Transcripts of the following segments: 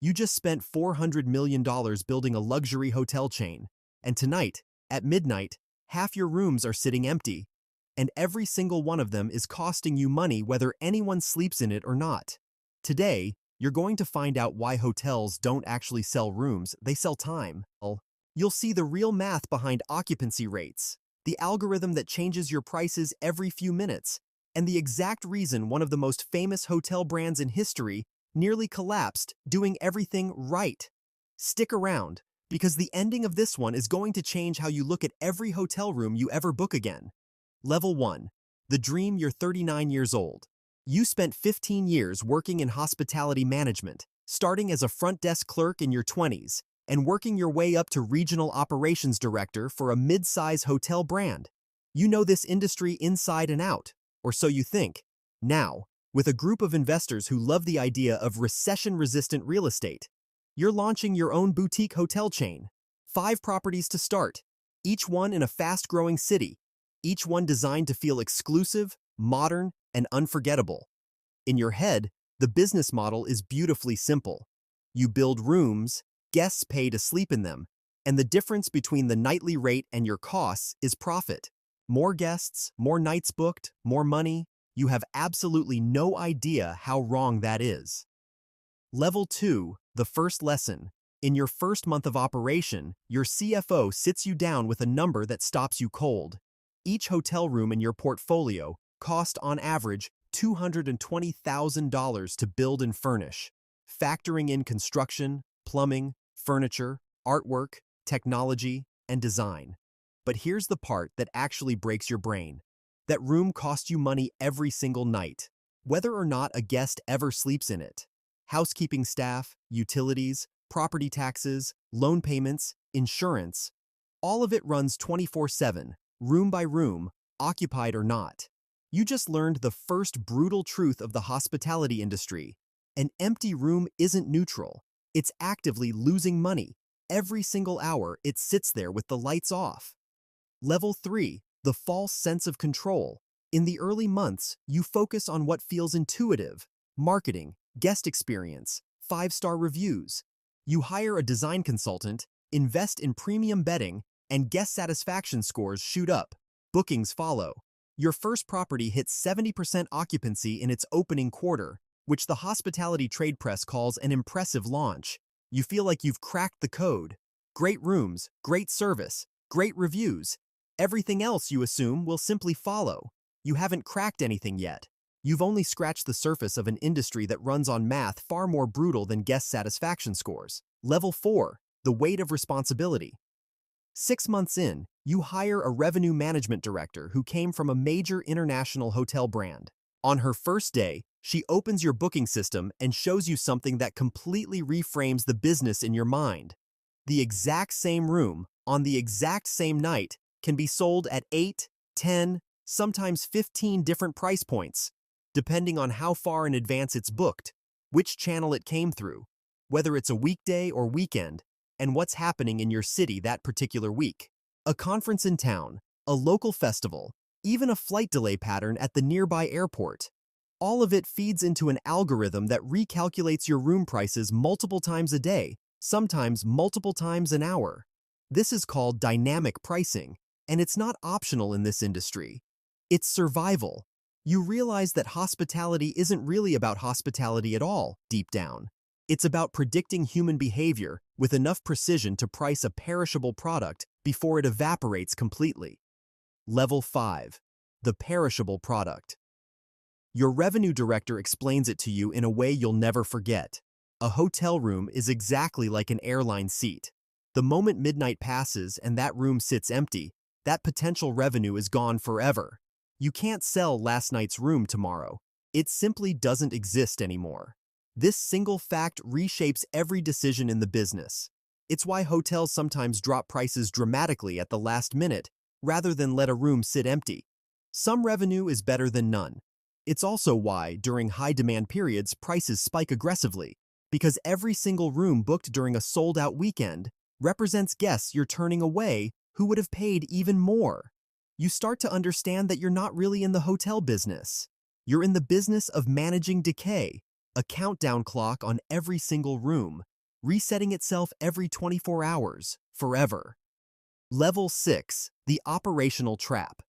You just spent $400 million building a luxury hotel chain, and tonight, at midnight, half your rooms are sitting empty, and every single one of them is costing you money whether anyone sleeps in it or not. Today, you're going to find out why hotels don't actually sell rooms, they sell time. You'll see the real math behind occupancy rates, the algorithm that changes your prices every few minutes, and the exact reason one of the most famous hotel brands in history nearly collapsed doing everything right. Stick around, because the ending of this one is going to change how you look at every hotel room you ever book again. Level 1. The dream. You're 39 years old. You spent 15 years working in hospitality management, starting as a front desk clerk in your 20s, and working your way up to regional operations director for a mid-size hotel brand. You know this industry inside and out, or so you think. Now, with a group of investors who love the idea of recession-resistant real estate, you're launching your own boutique hotel chain. 5 properties to start, each one in a fast-growing city, each one designed to feel exclusive, modern, and unforgettable. In your head, the business model is beautifully simple. You build rooms, guests pay to sleep in them, and the difference between the nightly rate and your costs is profit. More guests, more nights booked, more money. You have absolutely no idea how wrong that is. Level 2, the first lesson. In your first month of operation, your CFO sits you down with a number that stops you cold. Each hotel room in your portfolio cost on average $220,000 to build and furnish, factoring in construction, plumbing, furniture, artwork, technology, and design. But here's the part that actually breaks your brain. That room costs you money every single night, whether or not a guest ever sleeps in it. Housekeeping staff, utilities, property taxes, loan payments, insurance, all of it runs 24/7, room by room, occupied or not. You just learned the first brutal truth of the hospitality industry. An empty room isn't neutral. It's actively losing money. Every single hour, it sits there with the lights off. Level 3, the false sense of control. In the early months, you focus on what feels intuitive: marketing, guest experience, 5-star reviews. You hire a design consultant, invest in premium bedding, and guest satisfaction scores shoot up. Bookings follow. Your first property hits 70% occupancy in its opening quarter, which the hospitality trade press calls an impressive launch. You feel like you've cracked the code. Great rooms, great service, great reviews. Everything else, you assume, will simply follow. You haven't cracked anything yet. You've only scratched the surface of an industry that runs on math far more brutal than guest satisfaction scores. Level 4, the weight of responsibility. 6 months in, you hire a revenue management director who came from a major international hotel brand. On her first day, she opens your booking system and shows you something that completely reframes the business in your mind. The exact same room, on the exact same night, can be sold at 8, 10, sometimes 15 different price points, depending on how far in advance it's booked, which channel it came through, whether it's a weekday or weekend, and what's happening in your city that particular week. A conference in town, a local festival, even a flight delay pattern at the nearby airport. All of it feeds into an algorithm that recalculates your room prices multiple times a day, sometimes multiple times an hour. This is called dynamic pricing, and it's not optional in this industry. It's survival. You realize that hospitality isn't really about hospitality at all, deep down. It's about predicting human behavior with enough precision to price a perishable product before it evaporates completely. Level 5, the perishable product. Your revenue director explains it to you in a way you'll never forget. A hotel room is exactly like an airline seat. The moment midnight passes and that room sits empty, that potential revenue is gone forever. You can't sell last night's room tomorrow. It simply doesn't exist anymore. This single fact reshapes every decision in the business. It's why hotels sometimes drop prices dramatically at the last minute, rather than let a room sit empty. Some revenue is better than none. It's also why, during high-demand periods, prices spike aggressively, because every single room booked during a sold-out weekend represents guests you're turning away who would have paid even more. You start to understand that you're not really in the hotel business. You're in the business of managing decay, a countdown clock on every single room, resetting itself every 24 hours, forever. Level 6, the operational trap.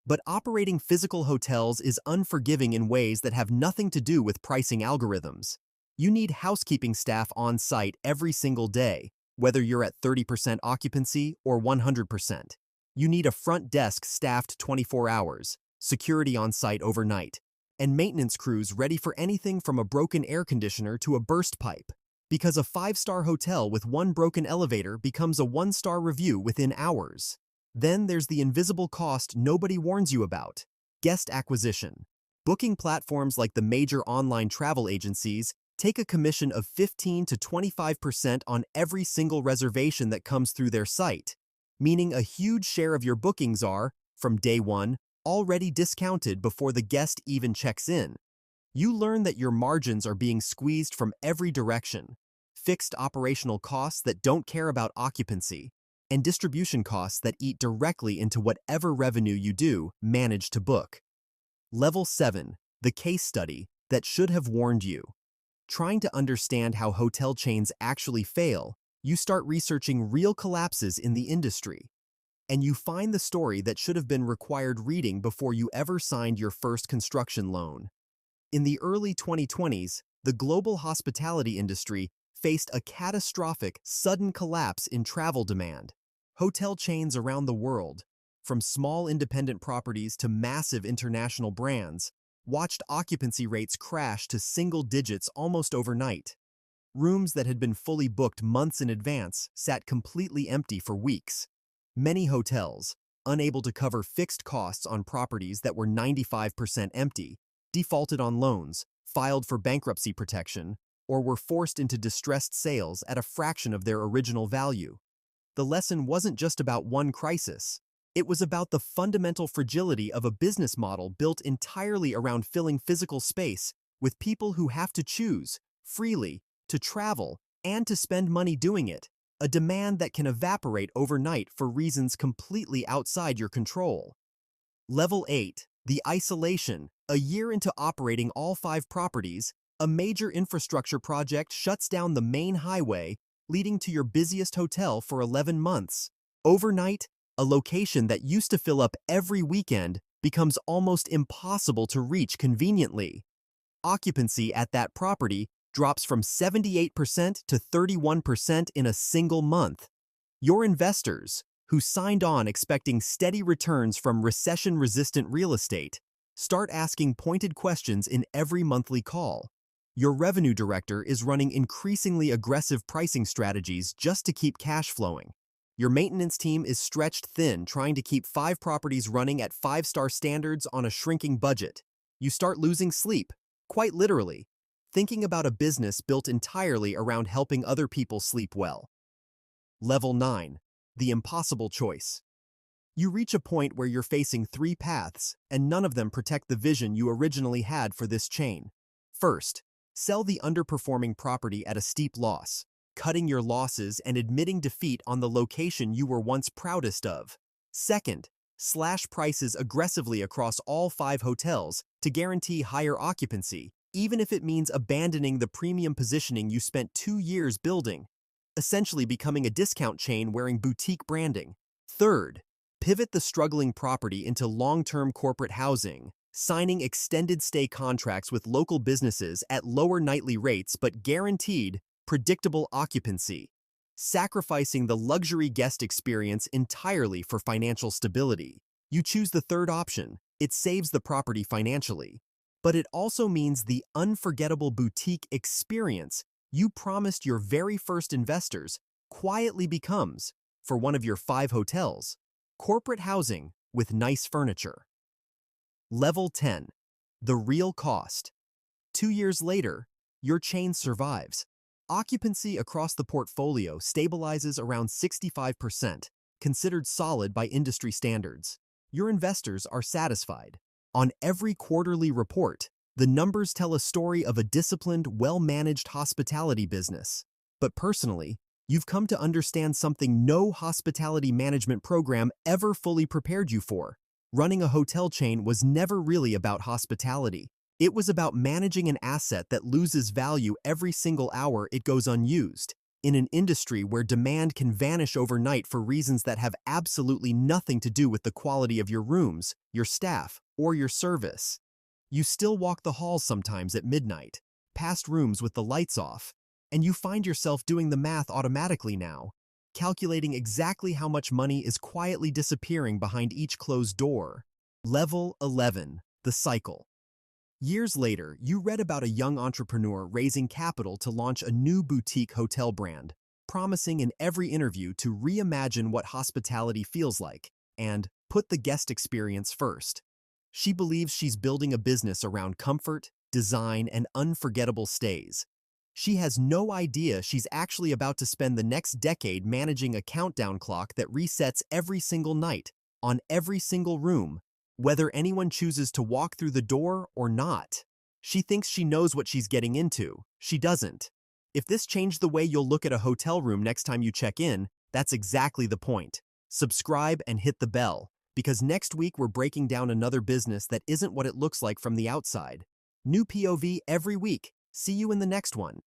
But operating physical hotels is unforgiving in ways that have nothing to do with pricing algorithms. You need housekeeping staff on site every single day, whether you're at 30% occupancy or 100%. You need a front desk staffed 24 hours, security on site overnight, and maintenance crews ready for anything from a broken air conditioner to a burst pipe. Because a 5-star hotel with one broken elevator becomes a 1-star review within hours. Then there's the invisible cost nobody warns you about: guest acquisition. Booking platforms like the major online travel agencies take a commission of 15 to 25% on every single reservation that comes through their site, meaning a huge share of your bookings are, from day one, already discounted before the guest even checks in. You learn that your margins are being squeezed from every direction: fixed operational costs that don't care about occupancy, and distribution costs that eat directly into whatever revenue you do manage to book. Level 7, the case study that should have warned you. Trying to understand how hotel chains actually fail, you start researching real collapses in the industry. And you find the story that should have been required reading before you ever signed your first construction loan. In the early 2020s, the global hospitality industry faced a catastrophic, sudden collapse in travel demand. Hotel chains around the world, from small independent properties to massive international brands, watched occupancy rates crash to single digits almost overnight. Rooms that had been fully booked months in advance sat completely empty for weeks. Many hotels, unable to cover fixed costs on properties that were 95% empty, defaulted on loans, filed for bankruptcy protection, or were forced into distressed sales at a fraction of their original value. The lesson wasn't just about one crisis. It was about the fundamental fragility of a business model built entirely around filling physical space with people who have to choose, freely, to travel and to spend money doing it, a demand that can evaporate overnight for reasons completely outside your control. Level 8, the isolation. A year into operating all 5 properties, a major infrastructure project shuts down the main highway leading to your busiest hotel for 11 months. Overnight, a location that used to fill up every weekend becomes almost impossible to reach conveniently. Occupancy at that property drops from 78% to 31% in a single month. Your investors, who signed on expecting steady returns from recession-resistant real estate, start asking pointed questions in every monthly call. Your revenue director is running increasingly aggressive pricing strategies just to keep cash flowing. Your maintenance team is stretched thin trying to keep 5 properties running at 5-star standards on a shrinking budget. You start losing sleep, quite literally, thinking about a business built entirely around helping other people sleep well. Level 9, the impossible choice. You reach a point where you're facing 3 paths, and none of them protect the vision you originally had for this chain. First, sell the underperforming property at a steep loss, cutting your losses and admitting defeat on the location you were once proudest of. Second, slash prices aggressively across all 5 hotels to guarantee higher occupancy, even if it means abandoning the premium positioning you spent 2 years building, essentially becoming a discount chain wearing boutique branding. Third, pivot the struggling property into long-term corporate housing, signing extended stay contracts with local businesses at lower nightly rates but guaranteed, predictable occupancy, sacrificing the luxury guest experience entirely for financial stability. You choose the third option. It saves the property financially, but it also means the unforgettable boutique experience you promised your very first investors quietly becomes, for one of your 5 hotels, corporate housing with nice furniture. Level 10, the real cost. 2 years later, your chain survives. Occupancy across the portfolio stabilizes around 65%, considered solid by industry standards. Your investors are satisfied. On every quarterly report, the numbers tell a story of a disciplined, well-managed hospitality business. But personally, you've come to understand something no hospitality management program ever fully prepared you for. Running a hotel chain was never really about hospitality. It was about managing an asset that loses value every single hour it goes unused. in an industry where demand can vanish overnight for reasons that have absolutely nothing to do with the quality of your rooms, your staff, or your service. You still walk the halls sometimes at midnight, past rooms with the lights off, and you find yourself doing the math automatically now, calculating exactly how much money is quietly disappearing behind each closed door. Level 11, the cycle. Years later, you read about a young entrepreneur raising capital to launch a new boutique hotel brand, promising in every interview to reimagine what hospitality feels like and put the guest experience first. She believes she's building a business around comfort, design, and unforgettable stays. She has no idea she's actually about to spend the next decade managing a countdown clock that resets every single night, on every single room, whether anyone chooses to walk through the door or not. She thinks she knows what she's getting into. She doesn't. If this changed the way you'll look at a hotel room next time you check in, that's exactly the point. Subscribe and hit the bell, because next week we're breaking down another business that isn't what it looks like from the outside. New POV every week. See you in the next one.